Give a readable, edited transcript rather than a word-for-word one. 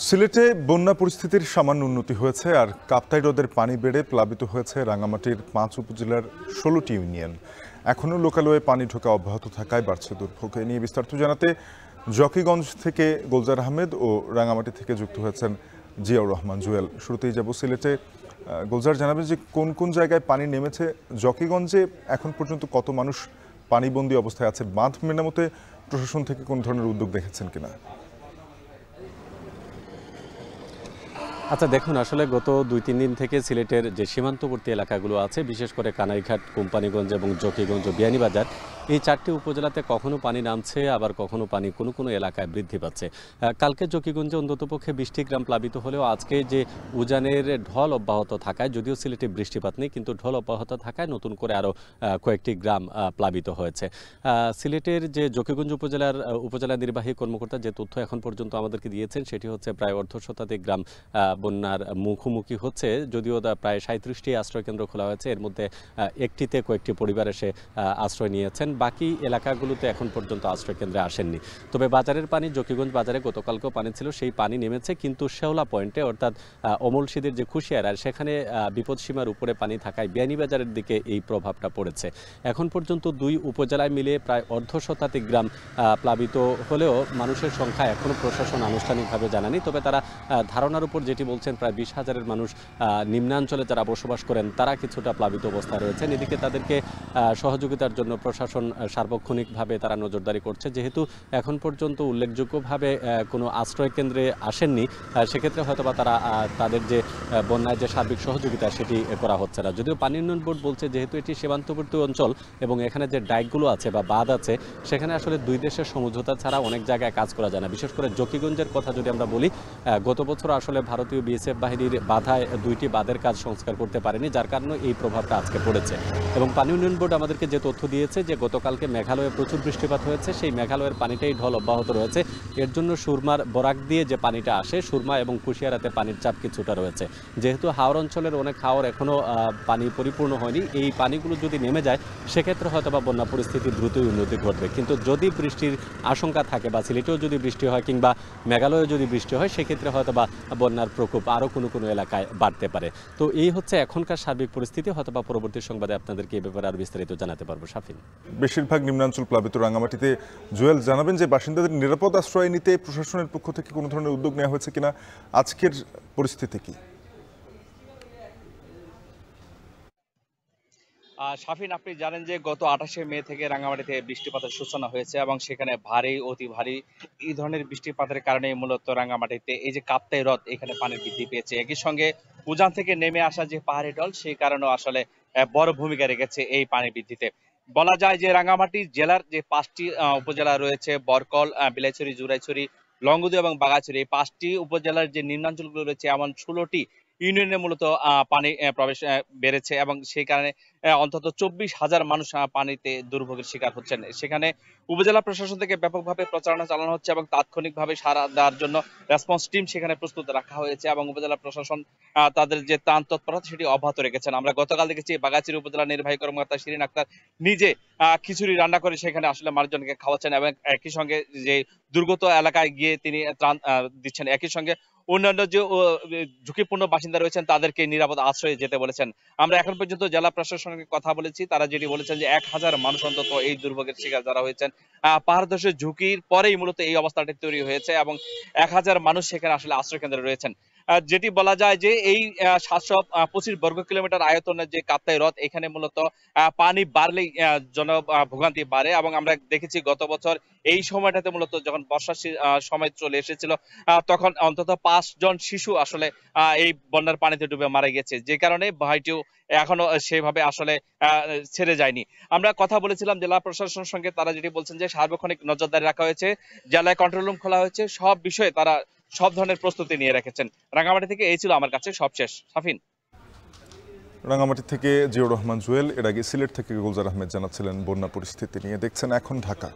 সিলেটে বন্যা পরিস্থিতির সামান্য উন্নতি হয়েছে আর কাপ্তাই হ্রদের পানি বেড়ে প্লাবিত হয়েছে রাঙামাটির ৫ উপজেলার ১৬টি ইউনিয়ন। এখনও লোকালয়ে পানি ঢোকা অব্যাহত থাকায় বাড়ছে দুর্ভোগ। এ নিয়ে বিস্তারিত জানাতে জকিগঞ্জ থেকে গুলজার আহমেদ ও রাঙামাটি থেকে যুক্ত হয়েছেন জিয়াউর রহমান জুয়েল। শুরুতেই যাব সিলেটে। গুলজার, জানাবেন যে কোন কোন জায়গায় পানি নেমেছে, জকিগঞ্জে এখন পর্যন্ত কত মানুষ পানিবন্দী অবস্থায় আছে, বাঁধ মেরামতে প্রশাসন থেকে কোন ধরনের উদ্যোগ দেখেছেন কিনা? আচ্ছা দেখুন, আসলে গত ২-৩ দিন থেকে সিলেটের যে সীমান্তবর্তী এলাকাগুলো আছে, বিশেষ করে কানাইঘাট, কোম্পানিগঞ্জ এবং জকিগঞ্জ ও বিয়ানীবাজার, এই ৪টি উপজেলাতে কখনো পানি নামছে, আবার কখনো পানি কোনো কোনো এলাকায় বৃদ্ধি পাচ্ছে। কালকে জকিগঞ্জে অন্ততপক্ষে ২০টি গ্রাম প্লাবিত হলেও আজকে যে উজানের ঢল অব্যাহত থাকায়, যদিও সিলেটে বৃষ্টিপাত নেই, কিন্তু ঢল অব্যাহত থাকায় নতুন করে আরও কয়েকটি গ্রাম প্লাবিত হয়েছে। সিলেটের যে জকিগঞ্জ উপজেলা নির্বাহী কর্মকর্তা যে তথ্য এখন পর্যন্ত আমাদেরকে দিয়েছেন, সেটি হচ্ছে প্রায় অর্ধশতাধিক গ্রাম বন্যার মুখোমুখি হচ্ছে। যদিও প্রায় ৩৭টি আশ্রয়কেন্দ্র খোলা হয়েছে, এর মধ্যে একটিতে কয়েকটি পরিবার এসে আশ্রয় নিয়েছেন, বাকি এলাকাগুলোতে এখন পর্যন্ত আশ্রয়কেন্দ্রে আসেননি। তবে বাজারের পানি, জকিগঞ্জ বাজারে গতকালকেও পানি ছিল, সেই পানি নেমেছে, কিন্তু শেওলা পয়েন্টে অর্থাৎ অমলসিদের যে খুশিয়ারা, সেখানে বিপদসীমার উপরে পানি থাকায় বিয়ানীবাজারের দিকে এই প্রভাবটা পড়েছে। এখন পর্যন্ত ২ উপজেলায় মিলে প্রায় অর্ধশতাধিক গ্রাম প্লাবিত হলেও মানুষের সংখ্যা এখনও প্রশাসন আনুষ্ঠানিকভাবে জানায়নি। তবে তারা ধারণার উপর যেটি বলছেন, প্রায় ২০,০০০-এর মানুষ নিম্নাঞ্চলে যারা বসবাস করেন তারা কিছুটা প্লাবিত অবস্থায় রয়েছেন। এদিকে তাদেরকে সহযোগিতার জন্য প্রশাসন সার্বক্ষণিকভাবে তারা নজরদারি করছে। যেহেতু এখন পর্যন্ত উল্লেখযোগ্যভাবে কোনো আশ্রয় কেন্দ্রে আসেননি, সেক্ষেত্রে হয়তোবা তারা তাদের যে বন্যায় যে সার্বিক সহযোগিতা সেটি করা হচ্ছে না। যদিও পানি উন্নয়ন বোর্ড বলছে, যেহেতু এটি সীমান্তবর্তী অঞ্চল এবং এখানে যে ডাইকগুলো আছে বা বাঁধ আছে, সেখানে আসলে দুই দেশের সমঝোতা ছাড়া অনেক জায়গায় কাজ করা যায় না। বিশেষ করে জকিগঞ্জের কথা যদি আমরা বলি, গত বছর আসলে ভারতীয় বিএসএফ বাহিনীর বাধায় ২টি বাঁধের কাজ সংস্কার করতে পারেনি, যার কারণে এই প্রভাবটা আজকে পড়েছে। এবং পানি উন্নয়ন বোর্ড আমাদেরকে যে তথ্য দিয়েছে যে গতকালকে মেঘালয়ে প্রচুর বৃষ্টিপাত হয়েছে, সেই মেঘালয়ের পানিটাই ঢল অব্যাহত রয়েছে। এর জন্য সুরমার বরাক দিয়ে যে পানিটা আসে, সুরমা এবং কুশিয়ারাতে পানির চাপ কিছুটা রয়েছে। যেহেতু হাওর অঞ্চলের অনেক হাওর এখনও পানি পরিপূর্ণ হয়নি, এই পানিগুলো যদি নেমে যায়, সেক্ষেত্রে হয়তোবা বন্যা পরিস্থিতি দ্রুতই উন্নতি ঘটবে। কিন্তু যদি বৃষ্টির আশঙ্কা থাকে বা সিলেটেও যদি বৃষ্টি হয় কিংবা মেঘালয়ে যদি বৃষ্টি হয়, সেক্ষেত্রে হয়তোবা বন্যার প্রকোপ আরও কোনো কোনো এলাকায় বাড়তে পারে। তো এই হচ্ছে এখনকার সার্বিক পরিস্থিতি। হয়তোবা পরবর্তী সংবাদে আপনাদেরকে এই ব্যাপারে আরও বিস্তারিত জানাতে পারবো। শাফিন, বেশিরভাগ নিম্নাঞ্চল প্লাবিত রাঙামাটিতে। জুয়েল, জানাবেন যে বাসিন্দাদের নিরাপদ আশ্রয় নিতে প্রশাসনের পক্ষ থেকে কোনো ধরনের উদ্যোগ নেওয়া হয়েছে কিনা, আজকের পরিস্থিতি কি? শাফিন, আপনি জানেন যে গত ২৮শে মে থেকে রাঙামাটিতে বৃষ্টিপাতের সূচনা হয়েছে এবং সেখানে ভারী, অতি ভারী এই ধরনের বৃষ্টিপাতের কারণে মূলত রাঙামাটিতে এই যে কাপ্তাই হ্রদ, এখানে পানি বৃদ্ধি পেয়েছে। একই সঙ্গে উজান থেকে নেমে আসা যে পাহাড়ি ঢল, সেই কারণেও আসলে বড় ভূমিকা রেখেছে এই পানি বৃদ্ধিতে। বলা যায় যে রাঙামাটি জেলার যে ৫টি উপজেলা রয়েছে, বরকল, বিলাইছড়ি, জুরাইছড়ি, লংগদু এবং বাঘাছড়ি, এই ৫টি উপজেলার যে নিম্নাঞ্চলগুলো রয়েছে, এমন ১৬টি ইউনিয়নে মূলত পানি প্রবেশ বেড়েছে এবং সেই কারণে অন্তত ২৪,০০০ মানুষ পানিতে দুর্ভোগের শিকার হচ্ছেন। সেখানে উপজেলা প্রশাসন থেকে ব্যাপকভাবে প্রচারণা চালানো হচ্ছে এবং তাৎক্ষণিকভাবে সাড়া দেওয়ার জন্য রেসপন্স টিম সেখানে প্রস্তুত রাখা হয়েছে এবং উপজেলা প্রশাসন তাদের যে ত্রাণ তৎপরতা সেটি অব্যাহত রেখেছেন। আমরা গতকাল দেখেছি বাঘাছড়ি উপজেলা নির্বাহী কর্মকর্তা শিরিন আক্তার নিজে খিচুড়ি রান্না করে সেখানে আসলে মানুষজনকে খাওয়াচ্ছেন এবং একই সঙ্গে যে দুর্গত এলাকায় গিয়ে তিনি ত্রাণ দিচ্ছেন। একই সঙ্গে অন্যান্য যে ঝুঁকিপূর্ণ বাসিন্দা রয়েছেন তাদেরকে নিরাপদ আশ্রয়ে যেতে বলেছেন। আমরা এখন পর্যন্ত জেলা প্রশাসনের কথা বলেছি, তারা যেটি বলেছেন যে ১,০০০ মানুষ অন্তত এই দুর্ভোগের শিকার যারা হয়েছেন, পাহাড় ধসের ঝুঁকির পরেই মূলত এই অবস্থাটি তৈরি হয়েছে এবং ১,০০০ মানুষ সেখানে আসলে আশ্রয় কেন্দ্রে রয়েছেন। যেটি বলা যায় যে এই ৭২৫ বর্গ কিলোমিটার আয়তনের যে কাপ্তাই হ্রদ, এখানে মূলত পানি বাড়লেই জনভোগান্তি বাড়ে এবং আমরা দেখেছি গত বছর এই সময়টাতে মূলত যখন বর্ষার সময় চলে এসেছিল, তখন অন্তত ৫ জন শিশু আসলে এই বন্যার পানিতে ডুবে মারা গেছে, যে কারণে ভয়টিও এখনো সেভাবে আসলে ছেড়ে যায়নি। আমরা কথা বলেছিলাম জেলা প্রশাসনের সঙ্গে, তারা যেটি বলছেন যে সার্বক্ষণিক নজরদারি রাখা হয়েছে, জেলায় কন্ট্রোল রুম খোলা হয়েছে, সব বিষয়ে তারা সব ধরনের প্রস্তুতি নিয়ে রেখেছেন। রাঙামাটি থেকে এই ছিল আমার কাছে সবশেষ। শাফিন। রাঙামাটি থেকে জিয়াউর রহমান জুয়েল। এর আগে সিলেট থেকে গুলজার আহমেদ জানাচ্ছিলেন বন্যা পরিস্থিতি নিয়ে। দেখছেন এখন ঢাকা।